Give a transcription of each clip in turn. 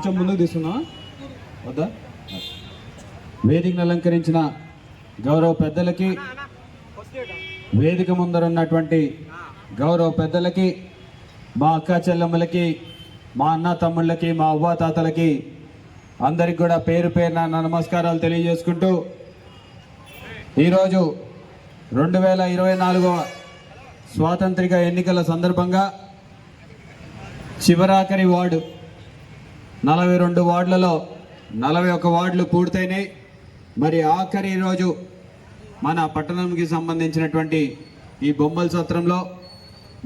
కొంచెం ముందుకు తీసుకున్నా వద్దా. వేదికను అలంకరించిన గౌరవ పెద్దలకి, వేదిక ముందర ఉన్నటువంటి గౌరవ పెద్దలకి, మా అక్క చెల్లెమ్మలకి, మా అన్న తమ్ముళ్ళకి, మా అవ్వ తాతలకి అందరికి కూడా పేరు పేరున నమస్కారాలు తెలియజేసుకుంటూ ఈరోజు 2024 స్వాతంత్రిక ఎన్నికల సందర్భంగా చివరాఖరి వార్డు 42 వార్డులలో 41 వార్డులు పూర్తయినాయి. మరి ఆఖరి రోజు మన పట్టణంకి సంబంధించినటువంటి ఈ బొమ్మల సత్రంలో,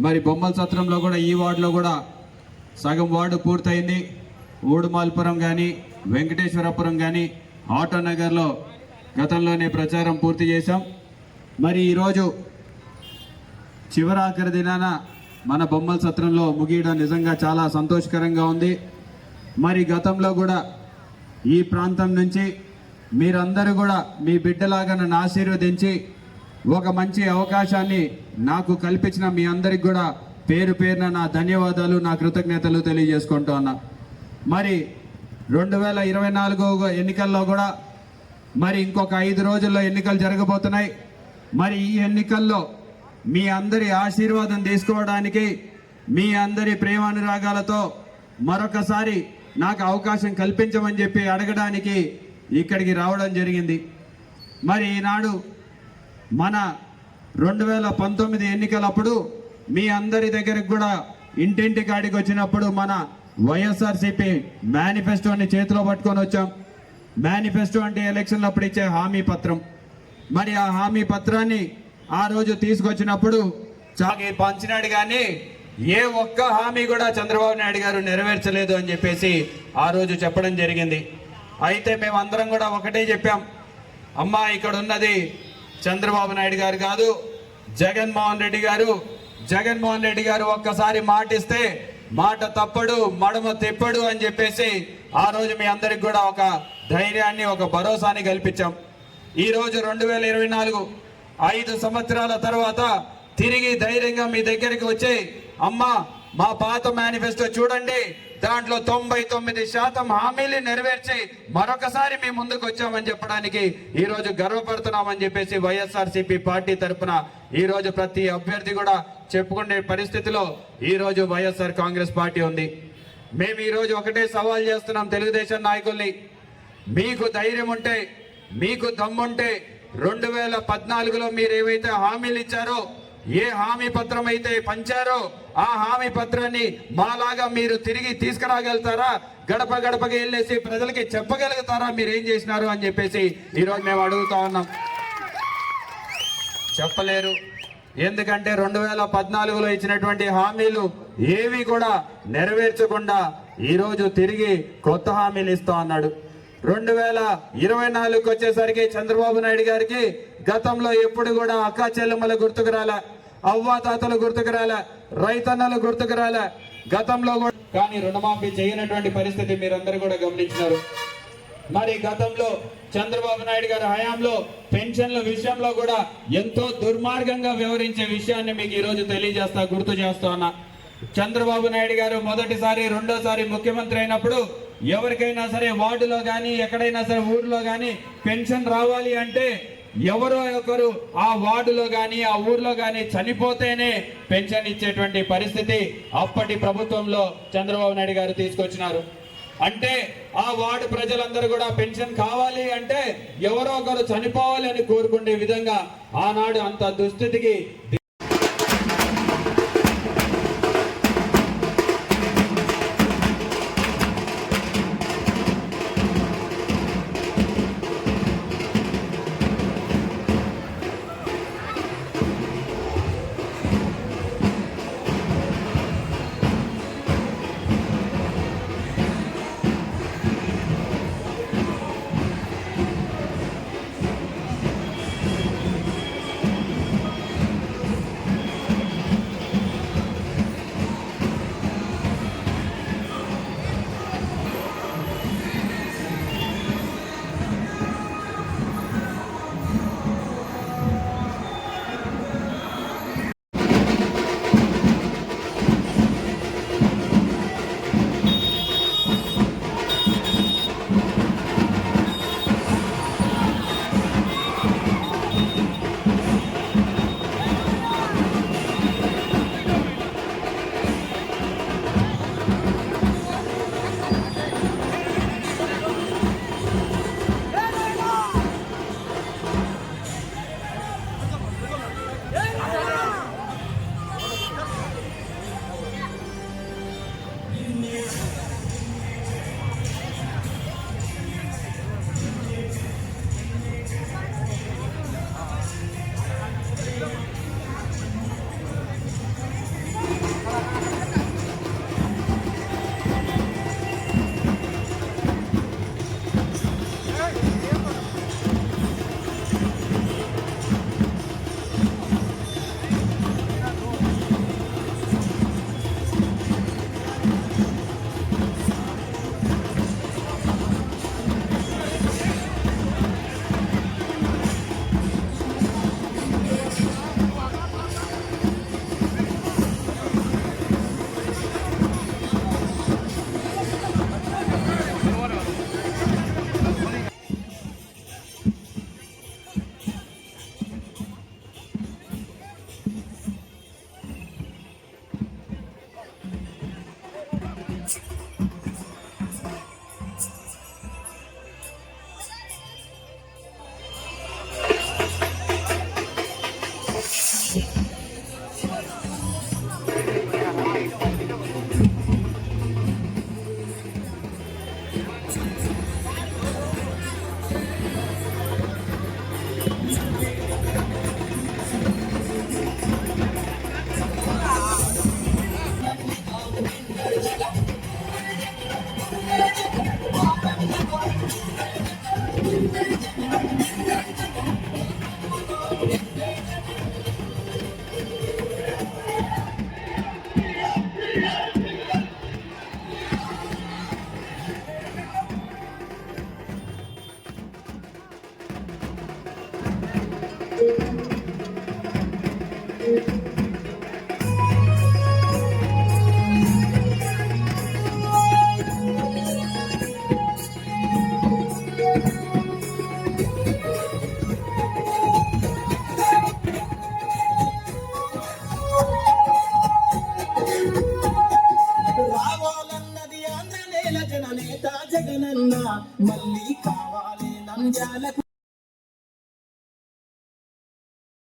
మరి బొమ్మల సత్రంలో కూడా ఈ వార్డులో కూడా సగం వార్డు పూర్తయింది. ఊడుమాల్పురం కానీ, వెంకటేశ్వరపురం కానీ, ఆటోనగర్లో గతంలోనే ప్రచారం పూర్తి చేశాం. మరి ఈరోజు చివరాఖరి దినాన మన బొమ్మల సత్రంలో ముగియడం నిజంగా చాలా సంతోషకరంగా ఉంది. మరి గతంలో కూడా ఈ ప్రాంతం నుంచి మీరందరూ కూడా మీ బిడ్డలాగా నన్ను ఆశీర్వదించి ఒక మంచి అవకాశాన్ని నాకు కల్పించిన మీ అందరికి కూడా పేరు పేరున నా ధన్యవాదాలు, నా కృతజ్ఞతలు తెలియజేసుకుంటూ ఉన్నా. మరి 2024 ఎన్నికల్లో కూడా మరి ఇంకొక 5 రోజుల్లో ఎన్నికలు జరగబోతున్నాయి. మరి ఈ ఎన్నికల్లో మీ అందరి ఆశీర్వాదం తీసుకోవడానికి, మీ అందరి ప్రేమానురాగాలతో మరొకసారి నాకు అవకాశం కల్పించమని చెప్పి అడగడానికి ఇక్కడికి రావడం జరిగింది. మరి ఈనాడు మన 2019 ఎన్నికలప్పుడు మీ అందరి దగ్గరికి కూడా ఇంటింటి కాడికి వచ్చినప్పుడు మన వైఎస్ఆర్సీపీ మేనిఫెస్టోని చేతిలో పట్టుకొని వచ్చాం. మేనిఫెస్టో అంటే ఎలక్షన్లు ఇచ్చే హామీ పత్రం. మరి ఆ హామీ పత్రాన్ని ఆ రోజు తీసుకొచ్చినప్పుడు చాగి పంచినాడు, కానీ ఏ ఒక్క హామీ కూడా చంద్రబాబు నాయుడు గారు నెరవేర్చలేదు అని చెప్పేసి ఆ రోజు చెప్పడం జరిగింది. అయితే మేమందరం కూడా ఒకటే చెప్పాం, అమ్మా ఇక్కడ ఉన్నది చంద్రబాబు నాయుడు గారు కాదు, జగన్మోహన్ రెడ్డి గారు. జగన్మోహన్ రెడ్డి గారు ఒక్కసారి మాటిస్తే మాట తప్పడు, మడమ తిప్పడు అని చెప్పేసి ఆ రోజు మీ అందరికి కూడా ఒక ధైర్యాన్ని, ఒక భరోసాని కల్పించాం. ఈరోజు 2024 5 సంవత్సరాల తర్వాత తిరిగి ధైర్యంగా మీ దగ్గరికి వచ్చి, అమ్మా మా పాత మేనిఫెస్టో చూడండి, దాంట్లో 99% హామీలు నెరవేర్చి మరొకసారి మీ ముందుకు వచ్చామని చెప్పడానికి ఈరోజు గర్వపడుతున్నామని చెప్పేసి వైఎస్ఆర్సీపీ పార్టీ తరఫున ఈరోజు ప్రతి అభ్యర్థి కూడా చెప్పుకునే పరిస్థితిలో ఈరోజు వైఎస్ఆర్ కాంగ్రెస్ పార్టీ ఉంది. మేము ఈరోజు ఒకటే సవాల్ చేస్తున్నాం తెలుగుదేశం నాయకుల్ని, మీకు ధైర్యం ఉంటే, మీకు దమ్ముంటే 2014లో మీరు ఏవైతే హామీలు ఇచ్చారో, ఏ హామీ పత్రం అయితే పంచారో ఆ హామీ పత్రాన్ని మాలాగా మీరు తిరిగి తీసుకురాగలుగుతారా? గడప గడపకి వెళ్ళేసి ప్రజలకి చెప్పగలుగుతారా మీరు ఏం చేసినారు అని చెప్పేసి ఈరోజు మేము అడుగుతా ఉన్నాం. చెప్పలేరు. ఎందుకంటే 2014లో ఇచ్చినటువంటి హామీలు ఏవి కూడా నెరవేర్చకుండా ఈరోజు తిరిగి కొత్త హామీలు ఇస్తా అన్నాడు. 2024 వచ్చేసరికి చంద్రబాబు నాయుడు గారికి గతంలో ఎప్పుడు కూడా అక్క చెల్లెమ్మల గుర్తుకు రాలే, అవ్వ తాతలు గుర్తుకు రాలే, రైతన్నలు గుర్తుకు రాలే గతంలో కూడా. కానీ రుణమాఫీ చేయనటువంటి పరిస్థితి మీరందరూ కూడా గమనించినారు. మరి గతంలో చంద్రబాబు నాయుడు గారి హయాంలో పెన్షన్ల విషయంలో కూడా ఎంతో దుర్మార్గంగా వ్యవహరించే విషయాన్ని మీకు ఈరోజు తెలియజేస్తా, గుర్తు చేస్తా ఉన్నా. చంద్రబాబు నాయుడు గారు మొదటిసారి, రెండోసారి ముఖ్యమంత్రి అయినప్పుడు ఎవరికైనా సరే వార్డులో కానీ, ఎక్కడైనా సరే ఊర్లో కానీ పెన్షన్ రావాలి అంటే ఎవరో ఒకరు ఆ వార్డులో కానీ, ఆ ఊర్లో కానీ చనిపోతేనే పెన్షన్ ఇచ్చేటువంటి పరిస్థితి అప్పటి ప్రభుత్వంలో చంద్రబాబు నాయుడు గారు తీసుకొచ్చినారు. అంటే ఆ వార్డు ప్రజలందరూ కూడా పెన్షన్ కావాలి అంటే ఎవరో ఒకరు చనిపోవాలి అని కోరుకునే విధంగా ఆనాడు అంత దుస్థితికి Thank you.